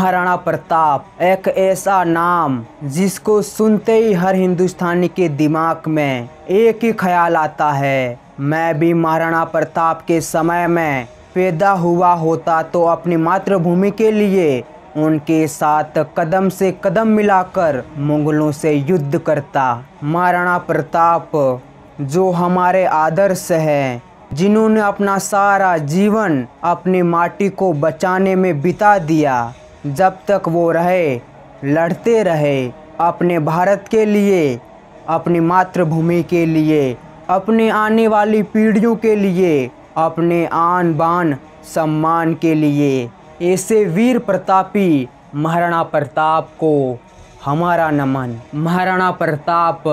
महाराणा प्रताप एक ऐसा नाम जिसको सुनते ही हर हिंदुस्तानी के दिमाग में एक ही ख्याल आता है, मैं भी महाराणा प्रताप के समय में पैदा हुआ होता तो अपनी मातृभूमि के लिए उनके साथ कदम से कदम मिलाकर मुगलों से युद्ध करता। महाराणा प्रताप जो हमारे आदर्श हैं, जिन्होंने अपना सारा जीवन अपनी माटी को बचाने में बिता दिया, जब तक वो रहे लड़ते रहे अपने भारत के लिए, अपनी मातृभूमि के लिए, अपने आने वाली पीढ़ियों के लिए, अपने आन बान सम्मान के लिए। ऐसे वीर प्रतापी महाराणा प्रताप को हमारा नमन। महाराणा प्रताप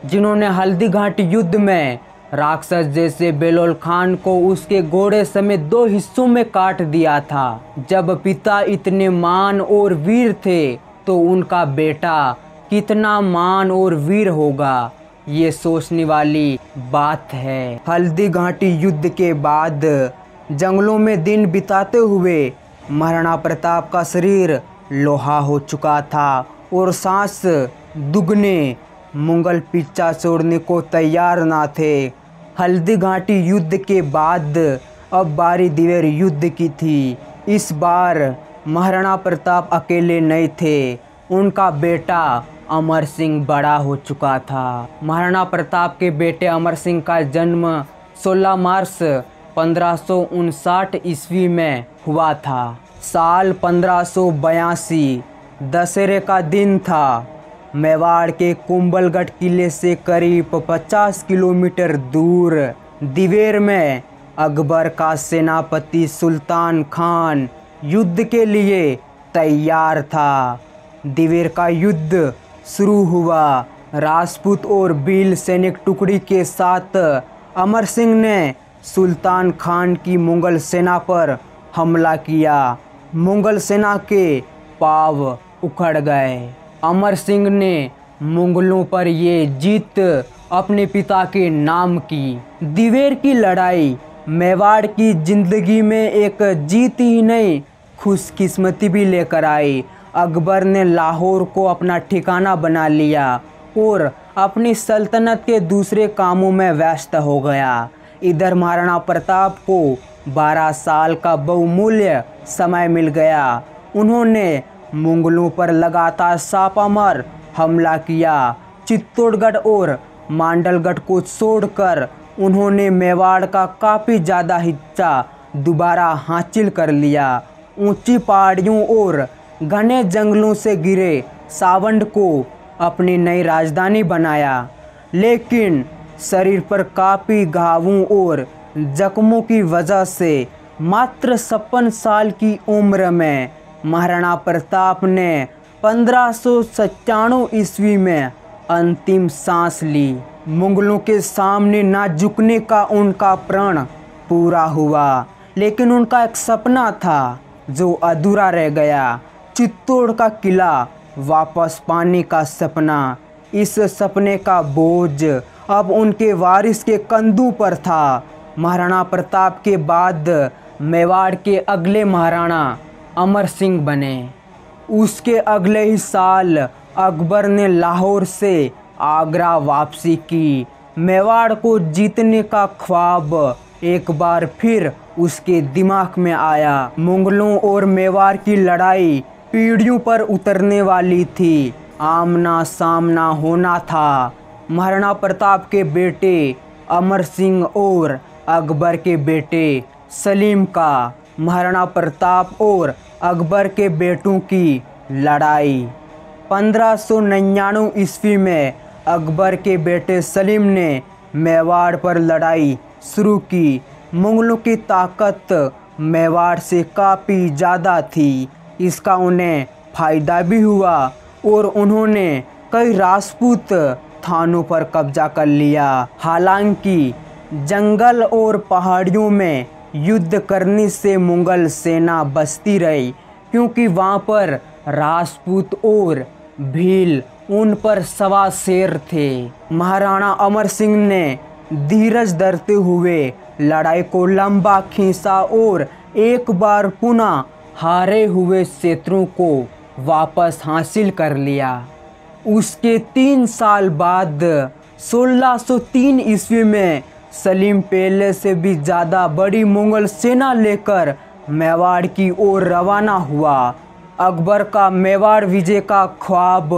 जिन्होंने हल्दी घाटी युद्ध में राक्षस जैसे बेलोल खान को उसके घोड़े समेत 2 हिस्सों में काट दिया था। जब पिता इतने मान और वीर थे तो उनका बेटा कितना मान और वीर होगा, ये सोचने वाली बात है। हल्दी घाटी युद्ध के बाद जंगलों में दिन बिताते हुए महाराणा प्रताप का शरीर लोहा हो चुका था और सांस दुगने मुगल पीछा छोड़ने को तैयार ना थे। हल्दी घाटी युद्ध के बाद अब बारी दिवेर युद्ध की थी। इस बार महाराणा प्रताप अकेले नहीं थे, उनका बेटा अमर सिंह बड़ा हो चुका था। महाराणा प्रताप के बेटे अमर सिंह का जन्म 16 मार्च 1559 ईस्वी में हुआ था। साल 1582 दशहरे का दिन था। मेवाड़ के कुंभलगढ़ किले से करीब 50 किलोमीटर दूर दिवेर में अकबर का सेनापति सुल्तान खान युद्ध के लिए तैयार था। दिवेर का युद्ध शुरू हुआ। राजपूत और भील सैनिक टुकड़ी के साथ अमर सिंह ने सुल्तान खान की मुगल सेना पर हमला किया। मुगल सेना के पाँव उखड़ गए। अमर सिंह ने मुगलों पर ये जीत अपने पिता के नाम की। दिवेर की लड़ाई मेवाड़ की जिंदगी में एक जीत ही नहीं, खुशकिस्मती भी लेकर आई। अकबर ने लाहौर को अपना ठिकाना बना लिया और अपनी सल्तनत के दूसरे कामों में व्यस्त हो गया। इधर महाराणा प्रताप को 12 साल का बहुमूल्य समय मिल गया। उन्होंने मुगलों पर लगातार छापामार हमला किया। चित्तौड़गढ़ और मांडलगढ़ को छोड़कर उन्होंने मेवाड़ का काफ़ी ज़्यादा हिस्सा दोबारा हासिल कर लिया। ऊंची पहाड़ियों और घने जंगलों से घिरे सावंड को अपनी नई राजधानी बनाया, लेकिन शरीर पर काफ़ी घावों और जख्मों की वजह से मात्र 56 साल की उम्र में महाराणा प्रताप ने 1597 ईस्वी में अंतिम सांस ली। मुगलों के सामने ना झुकने का उनका प्रण पूरा हुआ, लेकिन उनका एक सपना था जो अधूरा रह गया, चित्तौड़ का किला वापस पाने का सपना। इस सपने का बोझ अब उनके वारिस के कंधों पर था। महाराणा प्रताप के बाद मेवाड़ के अगले महाराणा अमर सिंह बने। उसके अगले ही साल अकबर ने लाहौर से आगरा वापसी की। मेवाड़ को जीतने का ख्वाब एक बार फिर उसके दिमाग में आया। मुगलों और मेवाड़ की लड़ाई पीढ़ियों पर उतरने वाली थी, आमना सामना होना था। महाराणा प्रताप के बेटे अमर सिंह और अकबर के बेटे सलीम का महाराणा प्रताप और अकबर के बेटों की लड़ाई। 1599 ईस्वी में अकबर के बेटे सलीम ने मेवाड़ पर लड़ाई शुरू की। मुगलों की ताकत मेवाड़ से काफ़ी ज़्यादा थी, इसका उन्हें फ़ायदा भी हुआ और उन्होंने कई राजपूत थानों पर कब्जा कर लिया। हालांकि जंगल और पहाड़ियों में युद्ध करने से मुगल सेना बचती रही, क्योंकि वहाँ पर राजपूत और भील उन पर सवा शेर थे। महाराणा अमर सिंह ने धीरज धरते हुए लड़ाई को लंबा खींचा और एक बार पुनः हारे हुए शत्रु को वापस हासिल कर लिया। उसके 3 साल बाद 1603 ईस्वी में सलीम पहले से भी ज़्यादा बड़ी मुग़ल सेना लेकर मेवाड़ की ओर रवाना हुआ। अकबर का मेवाड़ विजय का ख्वाब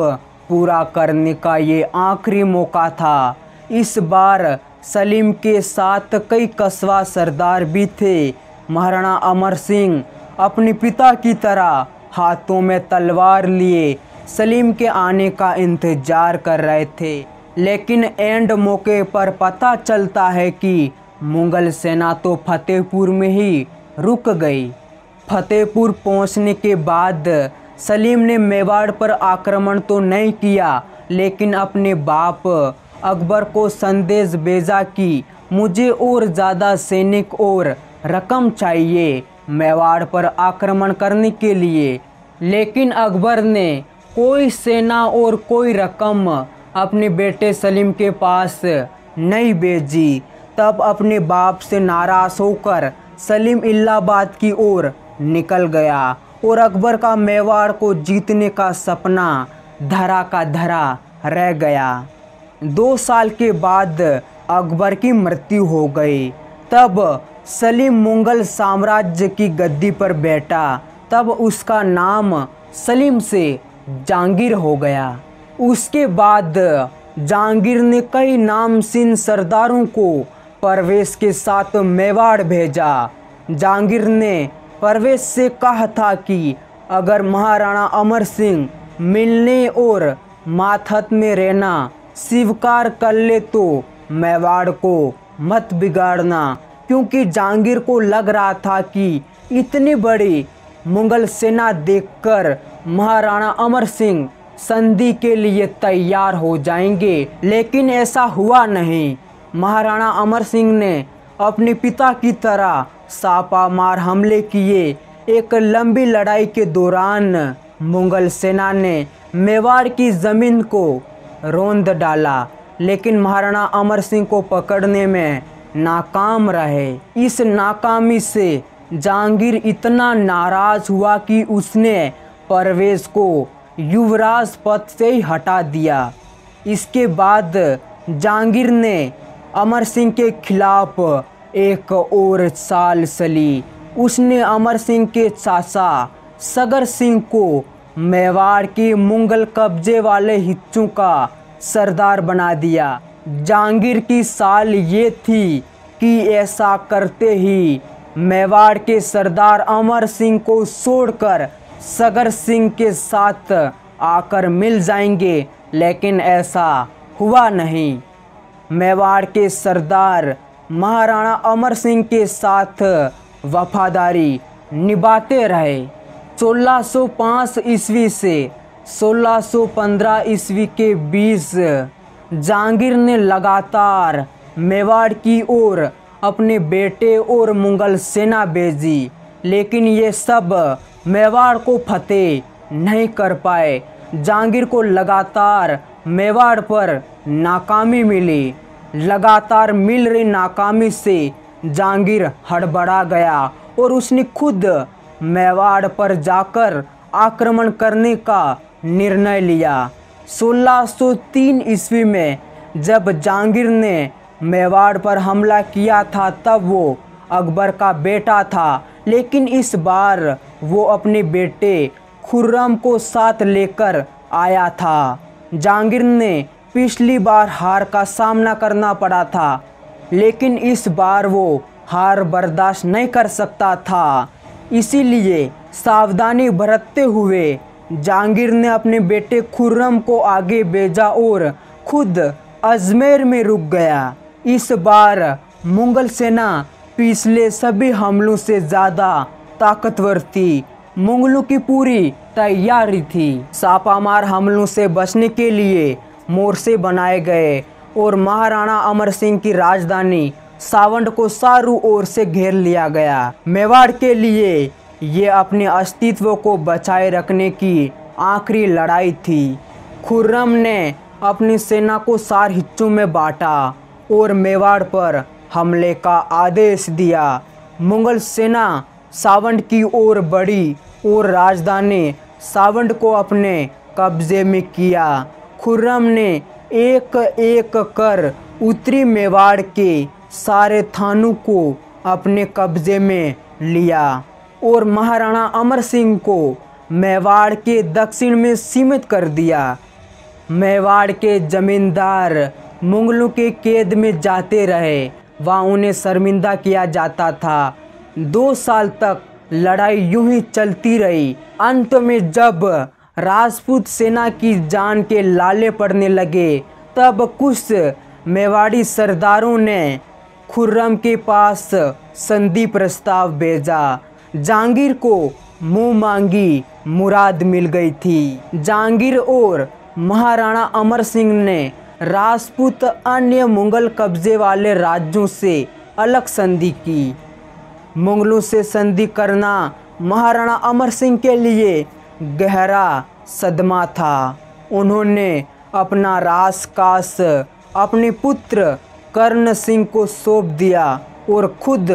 पूरा करने का ये आखिरी मौका था। इस बार सलीम के साथ कई कस्बा सरदार भी थे। महाराणा अमर सिंह अपने पिता की तरह हाथों में तलवार लिए सलीम के आने का इंतज़ार कर रहे थे, लेकिन एंड मौके पर पता चलता है कि मुग़ल सेना तो फतेहपुर में ही रुक गई। फतेहपुर पहुंचने के बाद सलीम ने मेवाड़ पर आक्रमण तो नहीं किया, लेकिन अपने बाप अकबर को संदेश भेजा कि मुझे और ज़्यादा सैनिक और रकम चाहिए मेवाड़ पर आक्रमण करने के लिए। लेकिन अकबर ने कोई सेना और कोई रकम अपने बेटे सलीम के पास नहीं भेजी। तब अपने बाप से नाराज़ होकर सलीम इलाहाबाद की ओर निकल गया और अकबर का मेवाड़ को जीतने का सपना धरा का धरा रह गया। 2 साल के बाद अकबर की मृत्यु हो गई। तब सलीम मुग़ल साम्राज्य की गद्दी पर बैठा। तब उसका नाम सलीम से जहांगीर हो गया। उसके बाद जहांगीर ने कई नामचीन सरदारों को परवेज़ के साथ मेवाड़ भेजा। जहांगीर ने परवेज़ से कहा था कि अगर महाराणा अमर सिंह मिलने और मातहत में रहना स्वीकार कर ले तो मेवाड़ को मत बिगाड़ना, क्योंकि जहांगीर को लग रहा था कि इतनी बड़ी मुग़ल सेना देखकर महाराणा अमर सिंह संधि के लिए तैयार हो जाएंगे, लेकिन ऐसा हुआ नहीं। महाराणा अमर सिंह ने अपने पिता की तरह छापामार हमले किए। एक लंबी लड़ाई के दौरान मुग़ल सेना ने मेवाड़ की ज़मीन को रौंद डाला, लेकिन महाराणा अमर सिंह को पकड़ने में नाकाम रहे। इस नाकामी से जहांगीर इतना नाराज़ हुआ कि उसने परवेज़ को युवराज पद से ही हटा दिया। इसके बाद जहांगीर ने अमर सिंह के खिलाफ एक और चाल चली। उसने अमर सिंह के चाचा सगर सिंह को मेवाड़ के मुग़ल कब्जे वाले हिस्सों का सरदार बना दिया। जहांगीर की चाल ये थी कि ऐसा करते ही मेवाड़ के सरदार अमर सिंह को छोड़कर सगर सिंह के साथ आकर मिल जाएंगे, लेकिन ऐसा हुआ नहीं। मेवाड़ के सरदार महाराणा अमर सिंह के साथ वफादारी निभाते रहे। 1605 ईस्वी से 1615 ईस्वी के बीच जहांगीर ने लगातार मेवाड़ की ओर अपने बेटे और मुग़ल सेना भेजी, लेकिन ये सब मेवाड़ को फतेह नहीं कर पाए। जहांगीर को लगातार मेवाड़ पर नाकामी मिली। लगातार मिल रही नाकामी से जहांगीर हड़बड़ा गया और उसने खुद मेवाड़ पर जाकर आक्रमण करने का निर्णय लिया। 1603 ईस्वी में जब जहांगीर ने मेवाड़ पर हमला किया था, तब वो अकबर का बेटा था, लेकिन इस बार वो अपने बेटे खुर्रम को साथ लेकर आया था। जहांगीर ने पिछली बार हार का सामना करना पड़ा था, लेकिन इस बार वो हार बर्दाश्त नहीं कर सकता था। इसीलिए सावधानी बरतते हुए जहांगीर ने अपने बेटे खुर्रम को आगे भेजा और खुद अजमेर में रुक गया। इस बार मुग़ल सेना पिछले सभी हमलों से ज़्यादा ताकतवर थी। मुग़लों की पूरी तैयारी थी। छापामार हमलों से बचने के लिए मोर्चे बनाए गए और महाराणा अमर सिंह की राजधानी सावंड को चारों ओर से घेर लिया गया। मेवाड़ के लिए ये अपने अस्तित्व को बचाए रखने की आखिरी लड़ाई थी। खुर्रम ने अपनी सेना को 4 हिस्सों में बांटा और मेवाड़ पर हमले का आदेश दिया। मुग़ल सेना सावंड की ओर बढ़ी और राजधानी सावंड को अपने कब्जे में किया। खुर्रम ने एक एक कर उत्तरी मेवाड़ के सारे थानों को अपने कब्जे में लिया और महाराणा अमर सिंह को मेवाड़ के दक्षिण में सीमित कर दिया। मेवाड़ के जमींदार मुगलों के कैद में जाते रहे, वहाँ उन्हें शर्मिंदा किया जाता था। 2 साल तक लड़ाई यूं ही चलती रही। अंत में जब राजपूत सेना की जान के लाले पड़ने लगे, तब कुछ मेवाड़ी सरदारों ने खुर्रम के पास संधि प्रस्ताव भेजा। जहांगीर को मुंह मांगी मुराद मिल गई थी। जहांगीर और महाराणा अमर सिंह ने राजपूत अन्य मुगल कब्जे वाले राज्यों से अलग संधि की। मुगलों से संधि करना महाराणा अमर सिंह के लिए गहरा सदमा था। उन्होंने अपना राजकाज अपने पुत्र कर्ण सिंह को सौंप दिया और खुद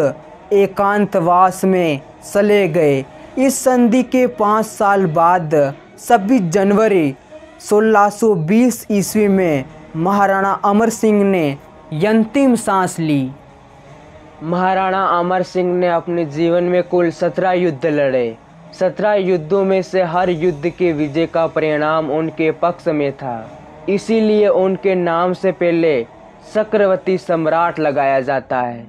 एकांतवास में चले गए। इस संधि के 5 साल बाद 26 जनवरी 1620 ईस्वी में महाराणा अमर सिंह ने अंतिम सांस ली। महाराणा अमर सिंह ने अपने जीवन में कुल 17 युद्ध लड़े। 17 युद्धों में से हर युद्ध के विजय का परिणाम उनके पक्ष में था। इसीलिए उनके नाम से पहले चक्रवर्ती सम्राट लगाया जाता है।